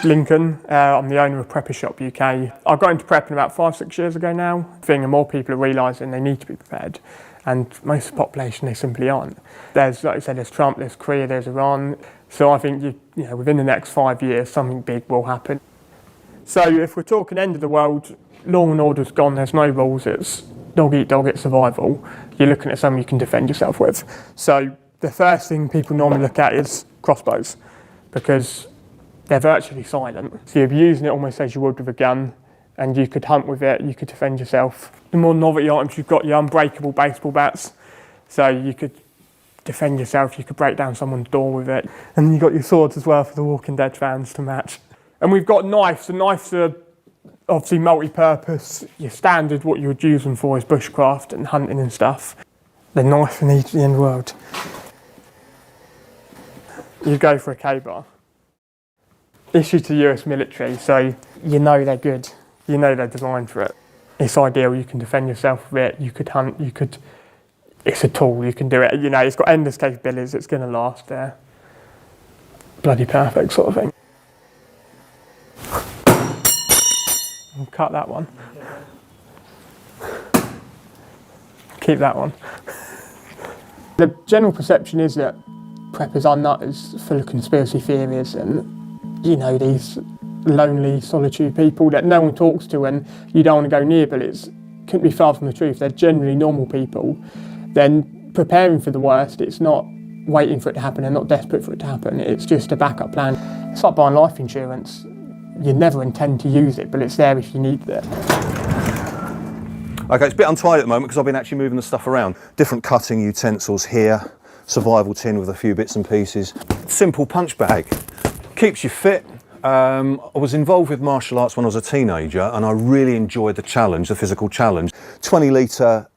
Lincoln. I'm the owner of Prepper Shop UK. I got into prepping about 5-6 years ago now. I think more people are realising they need to be prepared, and most of the population, they simply aren't. There's, like I said, there's Trump, there's Korea, there's Iran. So I think you know, within the next 5 years, something big will happen. So if we're talking end of the world, law and order's gone, there's no rules, it's dog eat dog, it's survival. You're looking at something you can defend yourself with. So the first thing people normally look at is crossbows, because they're virtually silent. So you're using it almost as you would with a gun, and you could hunt with it, you could defend yourself. The more novelty items, you've got your unbreakable baseball bats, so you could defend yourself, you could break down someone's door with it. And then you've got your swords as well for the Walking Dead fans to match. And we've got knives. The knives are obviously multi-purpose. Your standard, what you would use them for is bushcraft and hunting and stuff. The knife needs at the end of the world. You go for a K-bar. Issued to the US military, so you know they're good. You know they're designed for it. It's ideal, you can defend yourself with it, you could hunt, it's a tool, you can do it. You know, it's got endless capabilities, it's going to last there. Bloody perfect sort of thing. I'll cut that one. Keep that one. The general perception is that preppers are nutters full of conspiracy theories and, you know, these lonely solitude people that no one talks to and you don't want to go near, but it couldn't be far from the truth. They're generally normal people. Then preparing for the worst, it's not waiting for it to happen, they're not desperate for it to happen, it's just a backup plan. It's like buying life insurance. You never intend to use it, but it's there if you need it. Okay, it's a bit untidy at the moment because I've been actually moving the stuff around. Different cutting utensils here, survival tin with a few bits and pieces. Simple punch bag, keeps you fit. I was involved with martial arts when I was a teenager and I really enjoyed the challenge, the physical challenge. 20 litre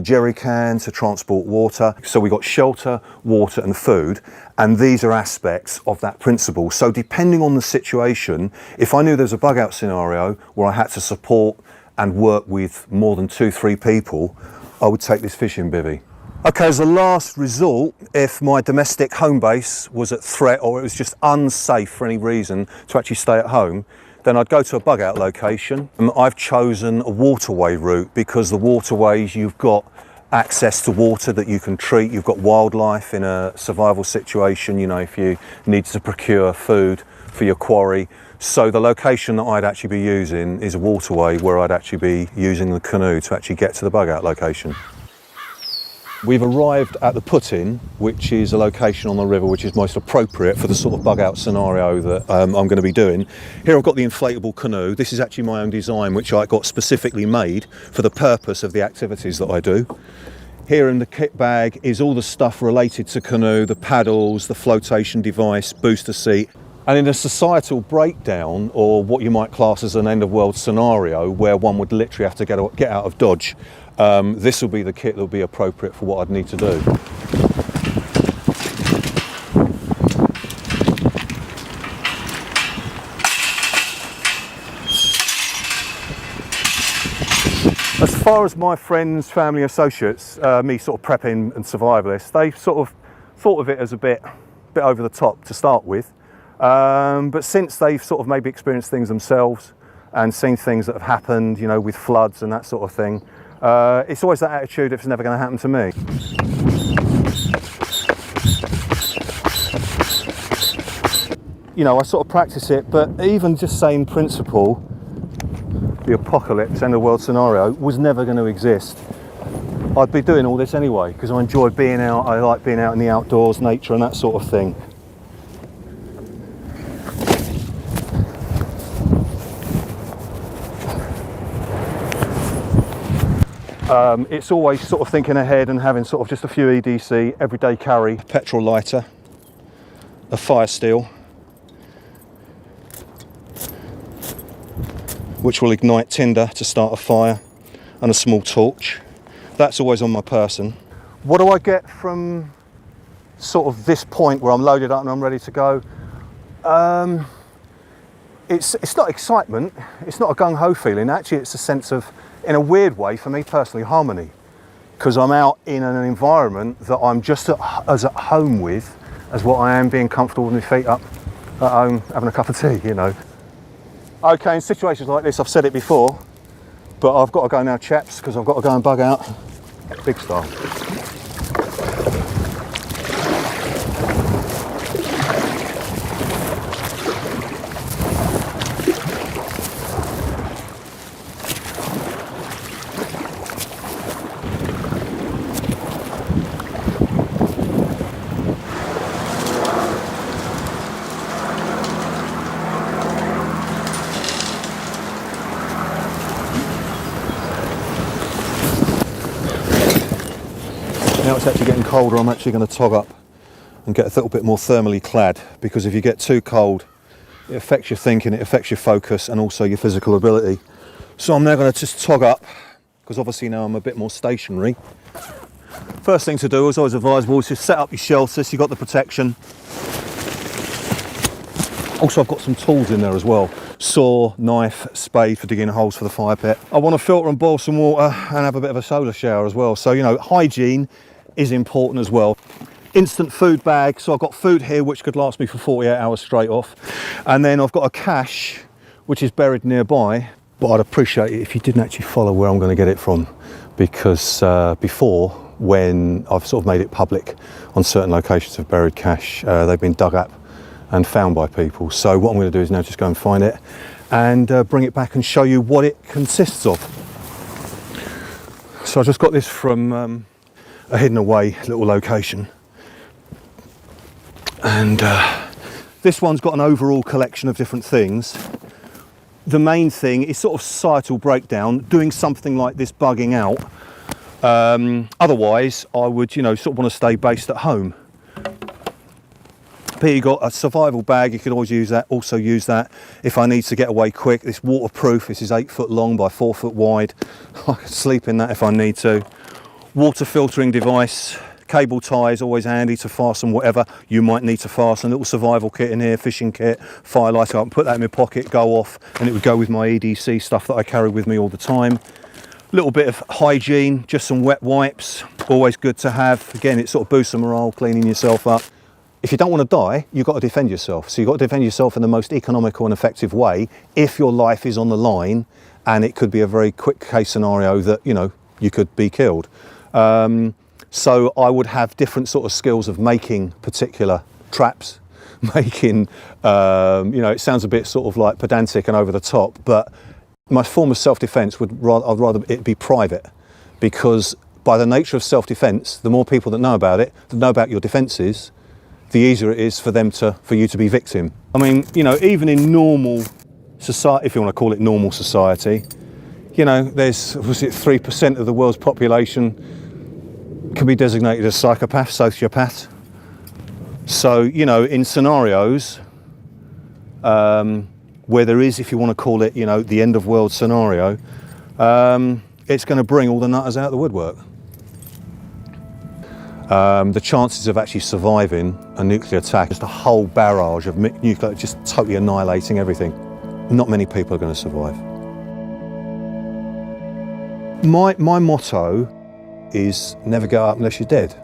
jerry can to transport water. So we got shelter, water and food, and these are aspects of that principle. So depending on the situation, if I knew there was a bug out scenario where I had to support and work with more than 2-3 people, I would take this fishing bivvy. Okay, as a last resort, if my domestic home base was at threat or it was just unsafe for any reason to actually stay at home, then I'd go to a bug out location. I've chosen a waterway route because the waterways, you've got access to water that you can treat, you've got wildlife in a survival situation, you know, if you need to procure food for your quarry. So the location that I'd actually be using is a waterway where I'd actually be using the canoe to actually get to the bug out location. We've arrived at the put-in, which is a location on the river which is most appropriate for the sort of bug out scenario that I'm going to be doing. Here I've got the inflatable canoe. This is actually my own design, which I got specifically made for the purpose of the activities that I do. Here in the kit bag is all the stuff related to canoe, the paddles, the flotation device, booster seat. And in a societal breakdown, or what you might class as an end-of-world scenario, where one would literally have to get out of Dodge, this will be the kit that will be appropriate for what I'd need to do. As far as my friends, family, associates, me sort of prepping and survivalists, they sort of thought of it as a bit over the top to start with. But since they've sort of maybe experienced things themselves and seen things that have happened, you know, with floods and that sort of thing, it's always that attitude, it's never going to happen to me. You know, I sort of practice it, but even just saying principle, the apocalypse, end of world scenario, was never going to exist. I'd be doing all this anyway, because I enjoy being out, I like being out in the outdoors, nature and that sort of thing. It's always sort of thinking ahead and having sort of just a few EDC, everyday carry, petrol lighter, a fire steel, which will ignite tinder to start a fire, and a small torch. That's always on my person. What do I get from sort of this point where I'm loaded up and I'm ready to go? It's not excitement, it's not a gung-ho feeling, actually it's a sense of, in a weird way, for me personally, harmony. Because I'm out in an environment that I'm just as at home with as what I am being comfortable with my feet up at home having a cup of tea, you know. Okay, in situations like this, I've said it before, but I've got to go now, chaps, because I've got to go and bug out big style. Now it's actually getting colder, I'm actually going to tog up and get a little bit more thermally clad, because if you get too cold, it affects your thinking, it affects your focus and also your physical ability. So I'm now going to just tog up, because obviously now I'm a bit more stationary. First thing to do, as always advisable, is just set up your shelter so you've got the protection. Also, I've got some tools in there as well. Saw, knife, spade for digging holes for the fire pit. I want to filter and boil some water and have a bit of a solar shower as well. So, you know, hygiene is important as well. Instant food bag, so I've got food here which could last me for 48 hours straight off. And then I've got a cache which is buried nearby, but I'd appreciate it if you didn't actually follow where I'm going to get it from, because before, when I've sort of made it public on certain locations of buried cache, they've been dug up and found by people. So what I'm going to do is now just go and find it and bring it back and show you what it consists of. So I just got this from a hidden away little location, and this one's got an overall collection of different things. The main thing is sort of societal breakdown, doing something like this, bugging out. Otherwise I would, you know, sort of want to stay based at home. Here you got a survival bag, you could always use that, also use that if I need to get away quick. This waterproof, this is 8 foot long by 4 foot wide. I can sleep in that if I need to. Water filtering device, cable ties, always handy to fasten whatever you might need to fasten. Little survival kit in here, fishing kit, firelight. I can put that in my pocket, go off, and it would go with my EDC stuff that I carry with me all the time. Little bit of hygiene, just some wet wipes, always good to have. Again, it sort of boosts the morale, cleaning yourself up. If you don't want to die, you've got to defend yourself. So you've got to defend yourself in the most economical and effective way if your life is on the line, and it could be a very quick case scenario that, you know, you could be killed. So I would have different sort of skills of making particular traps, making, you know, it sounds a bit sort of like pedantic and over the top, but my form of self-defense I'd rather it be private, because by the nature of self-defense, the more people that know about it, that know about your defenses, the easier it is for you to be victim. I mean, you know, even in normal society, if you want to call it normal society, you know, there's, was it 3% of the world's population can be designated as psychopath, sociopath. So, you know, in scenarios where there is, if you want to call it, you know, the end of world scenario, it's going to bring all the nutters out of the woodwork. The chances of actually surviving a nuclear attack, just a whole barrage of nuclear, just totally annihilating everything, not many people are going to survive. My motto is never go up unless you're dead.